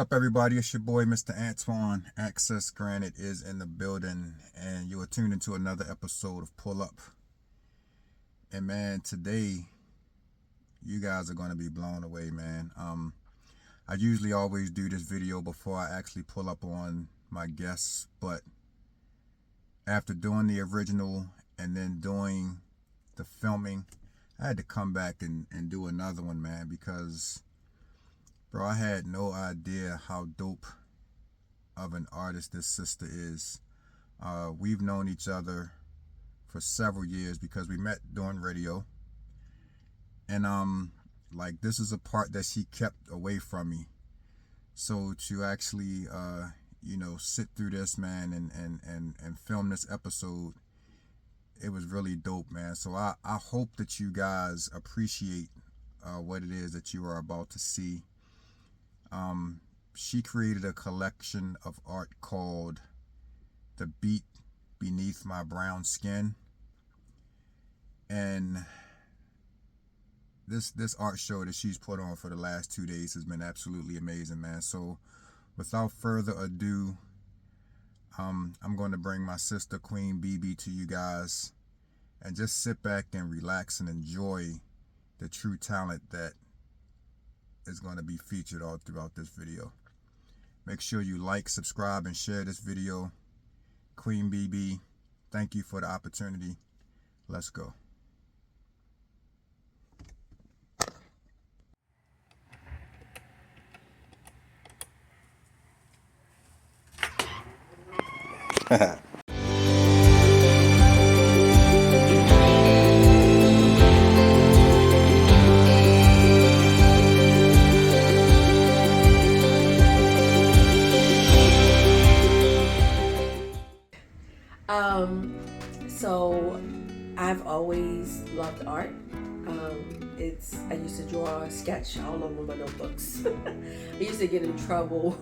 up, everybody? It's your boy, Mr. Antoine. Access Granted is in the building, and you are tuned into another episode of Pull Up. And man, today, you guys are going to be blown away, man. I usually always do this video before I actually pull up on my guests, but after doing the original and then doing the filming, I had to come back and do another one, man, because bro, I had no idea how dope of an artist this sister is. We've known each other for several years because we met doing radio. And like, this is a part that she kept away from me. So to actually sit through this, man, and film this episode, it was really dope, man. So I hope that you guys appreciate what it is that you are about to see. She created a collection of art called The Beat Beneath My Brown Skin. And this art show that she's put on for the last 2 days has been absolutely amazing, man. So without further ado, I'm going to bring my sister, Queen Bebe, to you guys, and just sit back and relax and enjoy the true talent that is going to be featured all throughout this video. Make sure you like, subscribe, and share this video. Queen Bebe, thank you for the opportunity. Let's go. So I've always loved art. I used to draw, sketch all over my notebooks. I used to get in trouble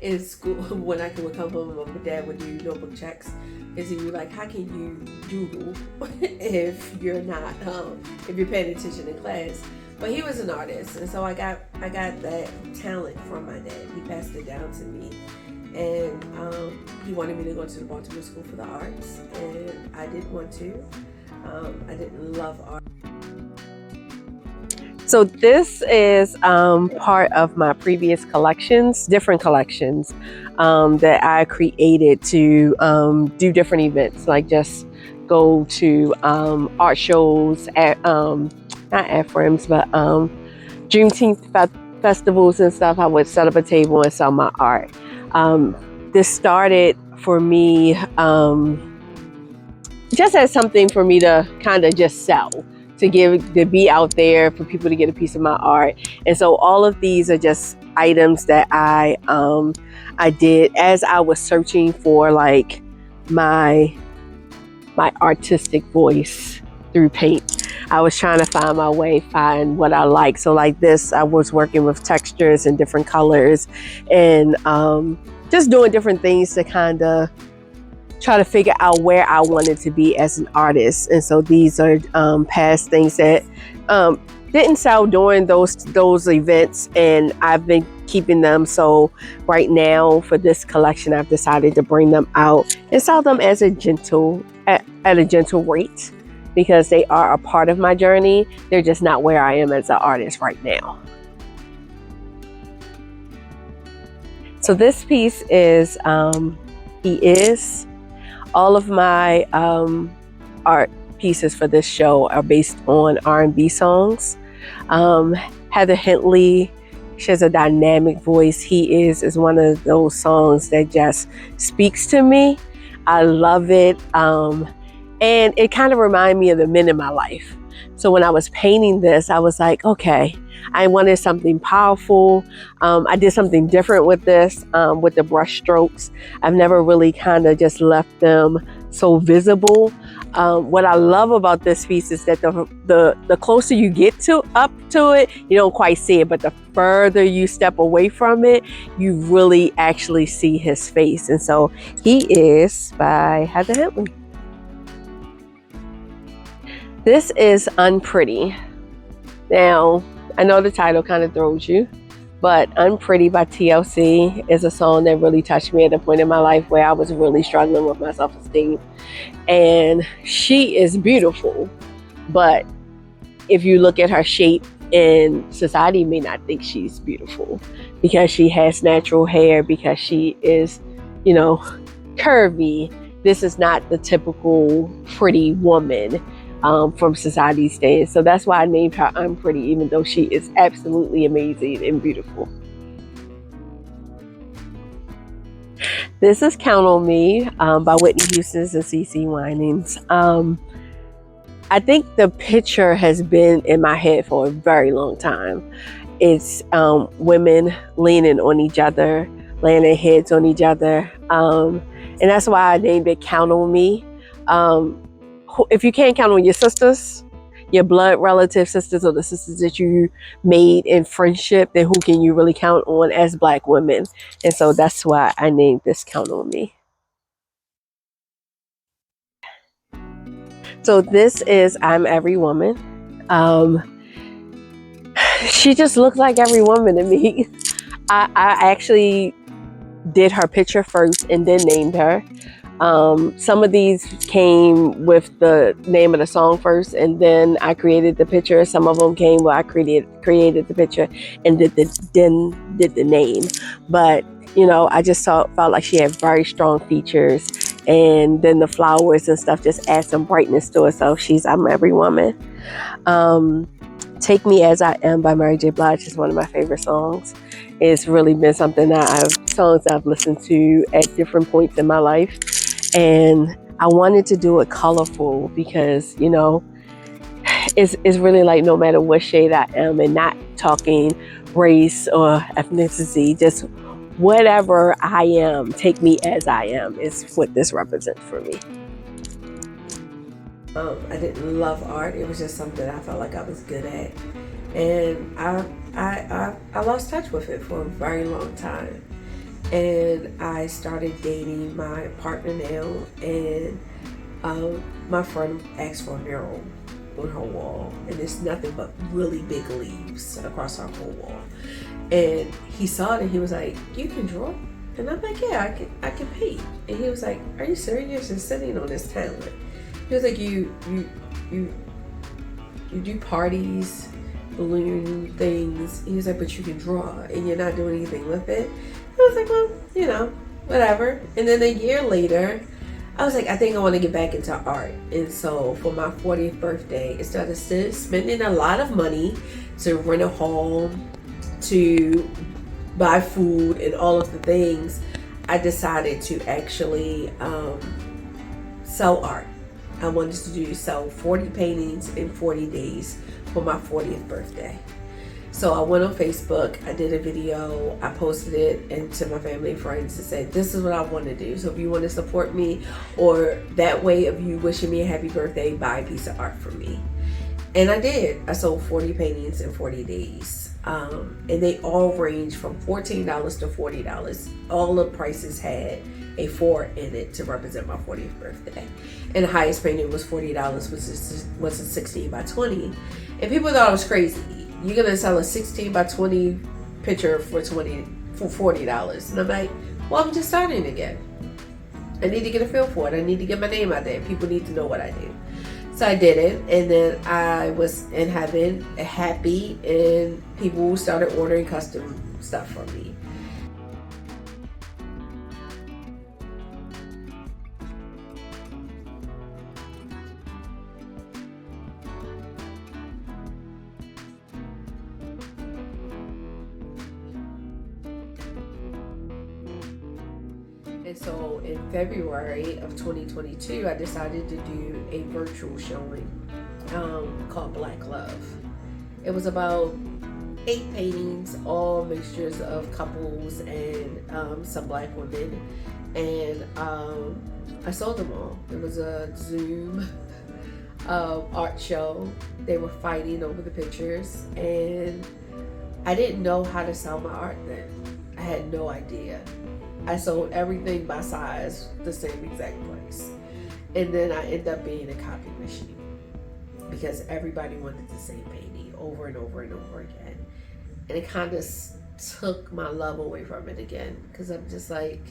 in school when I would come home and my dad would do notebook checks, because he'd be like, how can you doodle if you're not if you're paying attention in class? But he was an artist, and so I got that talent from my dad. He passed it down to me. And he wanted me to go to the Baltimore School for the Arts, and I didn't want to. I didn't love art. So this is part of my previous collections, different collections that I created to do different events, like just go to art shows, at, not AFRIMs, but Juneteenth festivals and stuff. I would set up a table and sell my art. This started for me just as something for me to kind of just sell, to be out there for people to get a piece of my art. And so all of these are just items that I did as I was searching for like my artistic voice through paint. I was trying to find my way, find what I like. So like this, I was working with textures and different colors, and just doing different things to kind of try to figure out where I wanted to be as an artist. And so these are past things that didn't sell during those events, and I've been keeping them. So right now for this collection, I've decided to bring them out and sell them as a gentle at a gentle rate, because they are a part of my journey. They're just not where I am as an artist right now. So this piece is He Is. All of my art pieces for this show are based on R&B songs. Heather Hintley, she has a dynamic voice. He Is one of those songs that just speaks to me. I love it. And it kind of reminded me of the men in my life. So when I was painting this, I was like, okay, I wanted something powerful. I did something different with this, with the brush strokes. I've never really kind of just left them so visible. What I love about this piece is that the closer you get up to it, you don't quite see it, but the further you step away from it, you really actually see his face. And so He Is by Heather Hintley. This is Unpretty. Now, I know the title kind of throws you, But Unpretty by TLC is a song that really touched me at a point in my life where I was really struggling with my self-esteem. And she is beautiful, but if you look at her shape, and society may not think she's beautiful because she has natural hair, because she is, curvy. This is not the typical pretty woman from society's stand. So that's why I named her Unpretty, even though she is absolutely amazing and beautiful. This is Count on Me by Whitney Houston's and CeCe Winans. I think the picture has been in my head for a very long time. It's women leaning on each other, laying their heads on each other. And that's why I named it Count on Me. If you can't count on your sisters, your blood relative sisters, or the sisters that you made in friendship, then who can you really count on as Black women? And so that's why I named this Count on Me. So this is I'm Every Woman. She just looks like every woman to me. I actually did her picture first and then named her. Some of these came with the name of the song first, and then I created the picture. Some of them came where I created the picture and did the name. But I just felt like she had very strong features, and then the flowers and stuff just add some brightness to herself. I'm Every Woman. Take Me As I Am by Mary J. Blige is one of my favorite songs. It's really been something songs I've listened to at different points in my life. And I wanted to do it colorful because, it's really like no matter what shade I am, and not talking race or ethnicity, just whatever I am, take me as I am is what this represents for me. I didn't love art. It was just something I felt like I was good at. And I lost touch with it for a very long time. And I started dating my partner now, and my friend asked for a mural on her wall, and it's nothing but really big leaves across her whole wall. And he saw it and he was like, "You can draw?" And I'm like, "Yeah, I can paint." And he was like, "Are you serious? You're sitting on this talent." He was like, you do parties, balloon things. He was like, "But you can draw and you're not doing anything with it." I was like, "Well, whatever." And then a year later, I was like, I think I want to get back into art. And so for my 40th birthday, instead of spending a lot of money to rent a home, to buy food and all of the things, I decided to actually sell art. I wanted to sell 40 paintings in 40 days for my 40th birthday. So I went on Facebook, I did a video, I posted it into my family and friends and said, "This is what I want to do. So if you want to support me, or that way of you wishing me a happy birthday, buy a piece of art from me." And I did. I sold 40 paintings in 40 days. And they all range from $14 to $40. All the prices had a 4 in it to represent my 40th birthday. And the highest painting was $40, which was a 16 by 20. And people thought I was crazy. You're gonna sell a 16 by 20 picture for $40. And I'm like, well, I'm just starting again. I need to get a feel for it. I need to get my name out there. People need to know what I do. So I did it, and then I was in heaven, happy, and people started ordering custom stuff from me. And so in February of 2022, I decided to do a virtual showing called Black Love. It was about 8 paintings, all mixtures of couples and some Black women. And I sold them all. It was a Zoom art show. They were fighting over the pictures, and I didn't know how to sell my art then. I had no idea. I sold everything by size, the same exact price. And then I ended up being a copy machine because everybody wanted the same painting over and over and over again. And it kind of took my love away from it again, because I'm just like,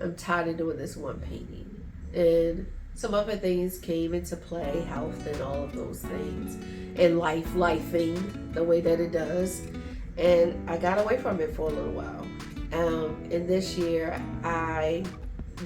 I'm tired of doing this one painting. And some other things came into play, health and all of those things, and lifing the way that it does. And I got away from it for a little while. And this year, I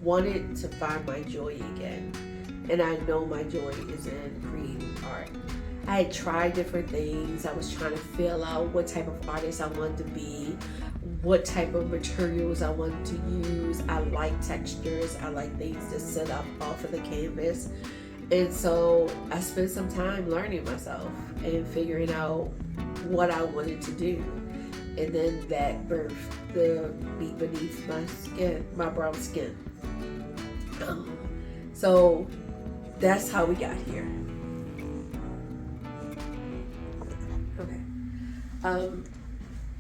wanted to find my joy again. And I know my joy is in creating art. I had tried different things. I was trying to feel out what type of artist I wanted to be, what type of materials I wanted to use. I like textures. I like things to set up off of the canvas. And so I spent some time learning myself and figuring out what I wanted to do. And then that birthed the Beat Beneath My Skin, My Brown Skin. So that's how we got here. Okay.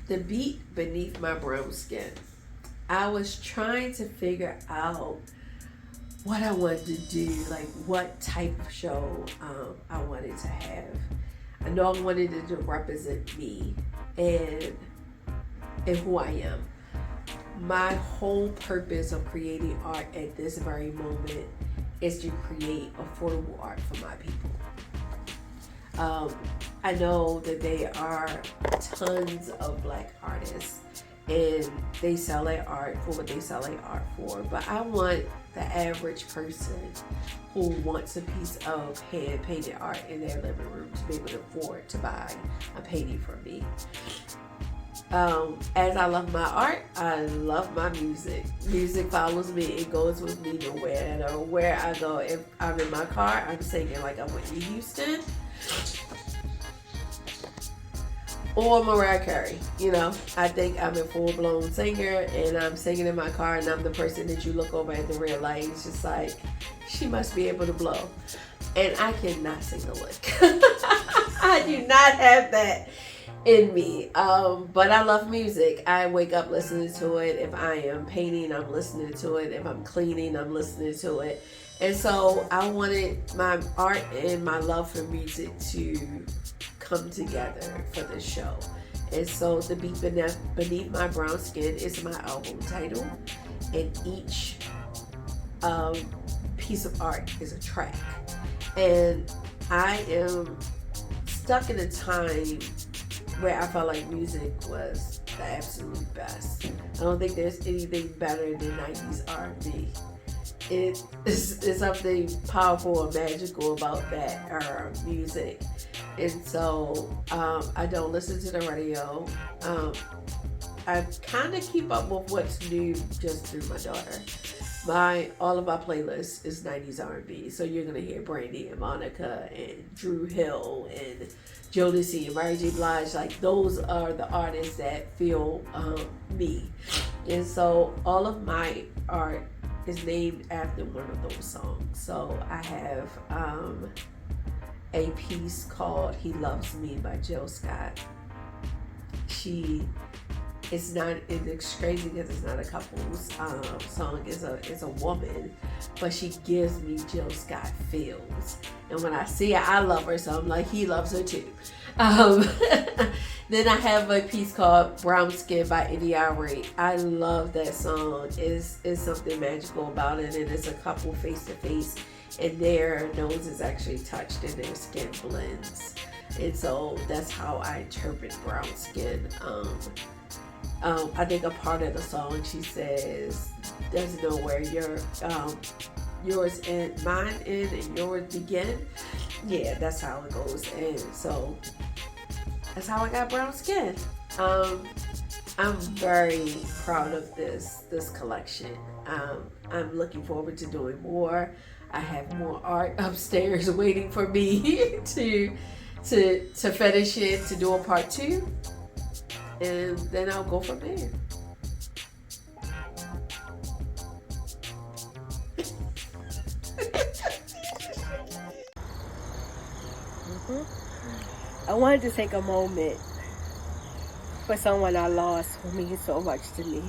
The Beat Beneath My Brown Skin. I was trying to figure out what I wanted to do, like what type of show I wanted to have. I know I wanted it to represent me and who I am. My whole purpose of creating art at this very moment is to create affordable art for my people. I know that there are tons of Black artists and they sell their art for what they sell their art for, but I want the average person who wants a piece of hand painted art in their living room to be able to afford to buy a painting from me. As I love my art, I love my music. Music follows me. It goes with me no matter where I go. If I'm in my car, I'm singing like I'm Whitney Houston or Mariah Carey. You know, I think I'm a full-blown singer and I'm singing in my car and I'm the person that you look over at the red light. It's just like, she must be able to blow. And I cannot sing a lick. I do not have that in me, but I love music. I wake up listening to it. If I am painting, I'm listening to it. If I'm cleaning, I'm listening to it. And so I wanted my art and my love for music to come together for this show. And so The Beat Beneath My Brown Skin is my album title, and each piece of art is a track. And I am stuck in a time where I felt like music was the absolute best. I don't think there's anything better than 90s R&B. It's something powerful and magical about that era of music. And so I don't listen to the radio. I kind of keep up with what's new just through my daughter. All of my playlists is 90s R&B. So you're gonna hear Brandy and Monica and Drew Hill and Jodeci and Mary J. Blige. Like, those are the artists that feel me. And so all of my art is named after one of those songs. So I have a piece called He Loves Me by Jill Scott. It's crazy because it's not a couple's song. It's a woman, but she gives me Jill Scott feels. And when I see her, I love her, so I'm like, he loves her too. Then I have a piece called Brown Skin by India.Arie. I love that song. It's something magical about it, and it's a couple face to face, and their nose is actually touched and their skin blends. And so that's how I interpret Brown Skin. I think a part of the song, she says, there's nowhere yours end, mine end, and yours begin. Yeah, that's how it goes. And so that's how I got brown skin. I'm very proud of this collection. I'm looking forward to doing more. I have more art upstairs waiting for me to finish it, to do a part 2. And then I'll go from there. I wanted to take a moment for someone I lost who means so much to me.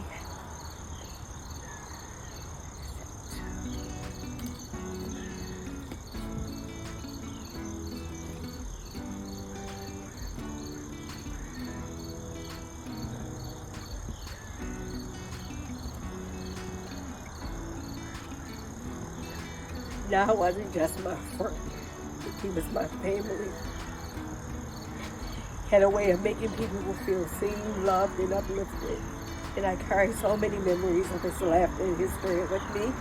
Now it wasn't just my friend. He was my family. Had a way of making people feel seen, loved, and uplifted. And I carry so many memories of his laughter and his spirit with me.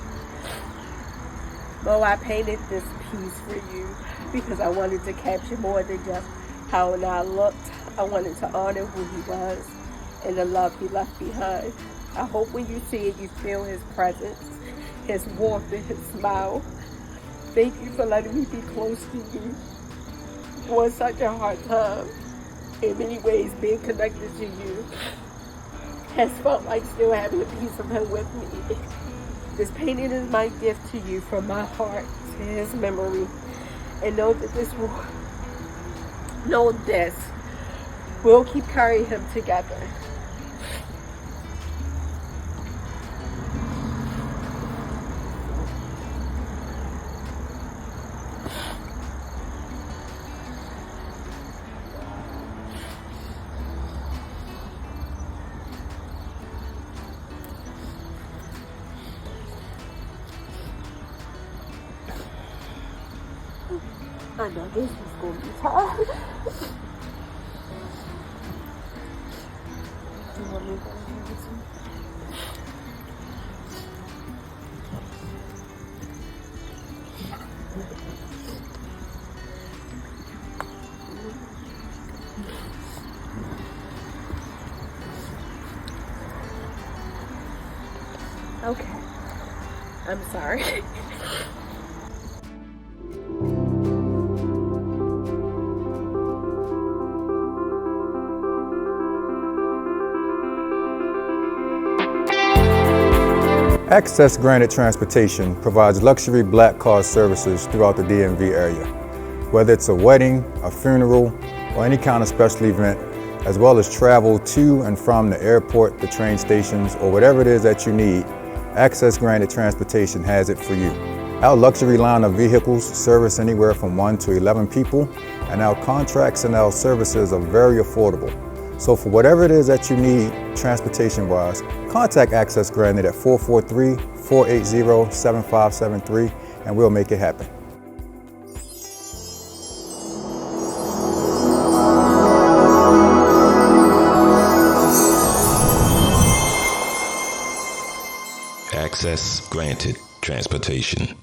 Mo, I painted this piece for you because I wanted to capture more than just how I looked. I wanted to honor who he was and the love he left behind. I hope when you see it, you feel his presence, his warmth, and his smile. Thank you for letting me be close to you. It was such a hard time. In many ways, being connected to you has felt like still having a piece of him with me. This painting is my gift to you from my heart to his memory. And know this, we'll keep carrying him together. I know this is going to be hard. Do you want me to go here with you? Okay. I'm sorry. AccessGRANTed Transportation provides luxury black car services throughout the DMV area. Whether it's a wedding, a funeral, or any kind of special event, as well as travel to and from the airport, the train stations, or whatever it is that you need, AccessGRANTed Transportation has it for you. Our luxury line of vehicles service anywhere from 1 to 11 people, and our contracts and our services are very affordable. So for whatever it is that you need transportation-wise, contact AccessGRANTed at 443-480-7573 and we'll make it happen. AccessGRANTed Transportation.